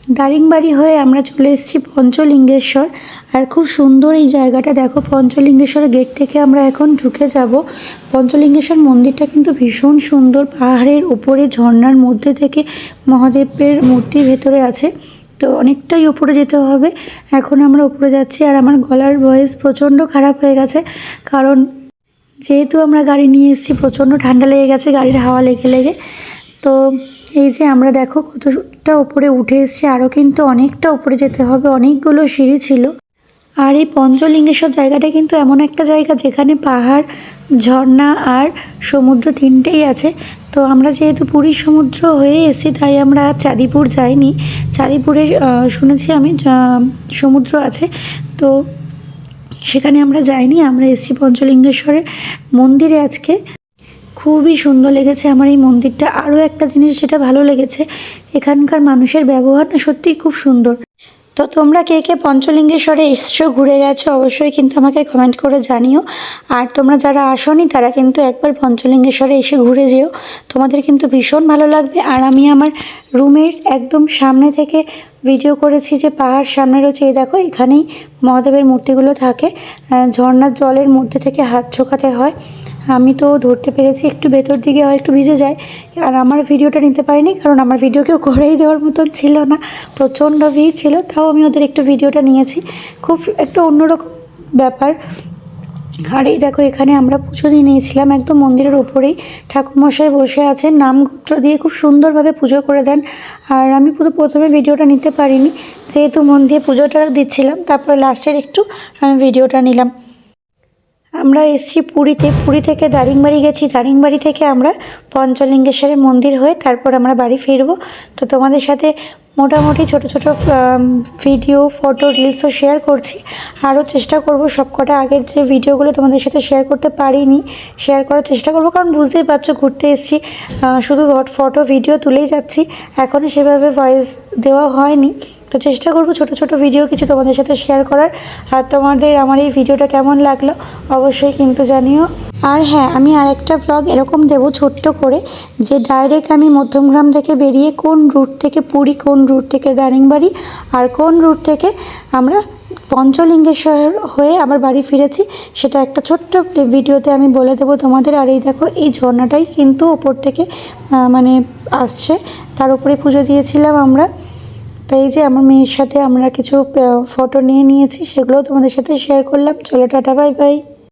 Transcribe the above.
দারিংবাড়ি হয়ে আমরা চলে এসেছি পঞ্চলিঙ্গেশ্বর। আর খুব সুন্দর এই জায়গাটা দেখো। পঞ্চলিঙ্গেশ্বর গেট থেকে আমরা এখন ঢুকে যাব। পঞ্চলিঙ্গেশ্বর মন্দিরটা কিন্তু ভীষণ সুন্দর, পাহাড়ের উপরে ঝর্ণার মধ্যে থেকে মহাদেবের মূর্তি ভেতরে আছে। তো অনেকটাই উপরে যেতে হবে। এখন আমরা উপরে যাচ্ছি আর আমার গলার ভয়েস প্রচণ্ড খারাপ হয়ে গেছে, কারণ যেহেতু আমরা গাড়ি নিয়ে এসেছি প্রচণ্ড ঠান্ডা লেগে গেছে গাড়ির হাওয়া লেগে লেগে। তো এই যে আমরা দেখো কতটা উপরে উঠে এসেছি, আরও কিন্তু অনেকটা উপরে যেতে হবে, অনেকগুলো সিঁড়ি ছিল। আর এই পঞ্চলিঙ্গেশ্বর জায়গাটা কিন্তু এমন একটা জায়গা যেখানে পাহাড়, ঝর্ণা আর সমুদ্র তিনটেই আছে। তো আমরা যেহেতু পুরীর সমুদ্র হয়ে এসেছি তাই আমরা চাঁদিপুর যাইনি। চাঁদিপুরে শুনেছি আমি সমুদ্র আছে, তো সেখানে আমরা যাইনি। আমরা এসেছি পঞ্চলিঙ্গেশ্বরের মন্দিরে আজকে। খুবই সুন্দর লেগেছে আমার এই মন্দিরটা। আরও একটা জিনিস যেটা ভালো লেগেছে, এখানকার মানুষের ব্যবহার না সত্যিই খুব সুন্দর। তো তোমরা কে কে পঞ্চলিঙ্গেশ্বরে এসছো, ঘুরে গেছো, অবশ্যই কিন্তু আমাকে কমেন্ট করে জানিও। আর তোমরা যারা আসোনি তারা কিন্তু একবার পঞ্চলিঙ্গেশ্বরে এসে ঘুরে যেও, তোমাদের কিন্তু ভীষণ ভালো লাগবে। আর আমি আমার রুমের একদম সামনে থেকে ভিডিও করেছি, যে পাহাড় সামনে রয়েছে। এই দেখো এখানেই মহাদেবের মূর্তিগুলো থাকে। ঝর্ণার জলের মধ্যে থেকে হাত ছোকাতে হয়। আমি তো ধরতে পেরেছি, একটু ভেতর দিকে হয় একটু ভিজে যায়। আর আমার ভিডিওটা নিতে পারিনি, কারণ আমার ভিডিও কেউ করেই দেওয়ার মতন ছিল না, প্রচণ্ড ভিড় ছিল। তাও আমি ওদের একটু ভিডিওটা নিয়েছি। খুব একটা অন্যরকম ব্যাপার। আর এই দেখো এখানে আমরা পুজো দিয়ে নিয়েছিলাম, একদম মন্দিরের ওপরেই ঠাকুরমশাই বসে আছেন, নামগোত্র দিয়ে খুব সুন্দরভাবে পুজো করে দেন। আর আমি প্রথমে ভিডিওটা নিতে পারিনি, যেহেতু মন দিয়ে পুজোটা দিচ্ছিলাম। তারপরে লাস্টের একটু আমি ভিডিওটা নিলাম। আমরা এসেছি পুরীতে, পুরী থেকে দারিংবাড়ি গেছি, দারিংবাড়ি থেকে আমরা পঞ্চলিঙ্গেশ্বরের মন্দির হয়ে তারপর আমরা বাড়ি ফিরব। তো তোমাদের সাথে মোটামুটি ছোট ছোট ভিডিও, ফটো, রিলসও শেয়ার করছি। আরও চেষ্টা করব সবকটা আগের যে ভিডিওগুলো তোমাদের সাথে শেয়ার করতে পারিনি শেয়ার করার চেষ্টা করব, কারণ বুঝতেই পারছো ঘুরতে এসেছি, শুধু ফটো ভিডিও তুলেই যাচ্ছি, এখনও সেভাবে ভয়েস দেওয়া হয়নি। তো চেষ্টা করব ছোট ছোট ভিডিও কিছু তোমাদের সাথে শেয়ার করার। আর তোমাদের আমার এই ভিডিওটা কেমন লাগলো অবশ্যই কিন্তু জানিও। আর হ্যাঁ, আমি আরেকটা ব্লগ এরকম দেবো ছোট্ট করে, যে ডাইরেক্ট আমি মধ্যমগ্রাম থেকে বেরিয়ে কোন রুট থেকে পুরী, কোন রুট থেকে দারিংবাড়ি, আর কোন রুট থেকে আমরা পঞ্চলিঙ্গেশ্বর হয়ে আবার বাড়ি ফিরেছি, সেটা একটা ছোট্ট ভিডিওতে আমি বলে দেবো তোমাদের। আর এই দেখো এই ঝর্ণাটাই কিন্তু ওপর থেকে মানে আসছে, তার উপরে পুজো দিয়েছিলাম আমরা। তো এই যে আমার মেয়ের সাথে আমরা কিছু ফটো নিয়ে নিয়েছি, সেগুলোও তোমাদের সাথে শেয়ার করলাম। চলো টাটা, বাই বাই।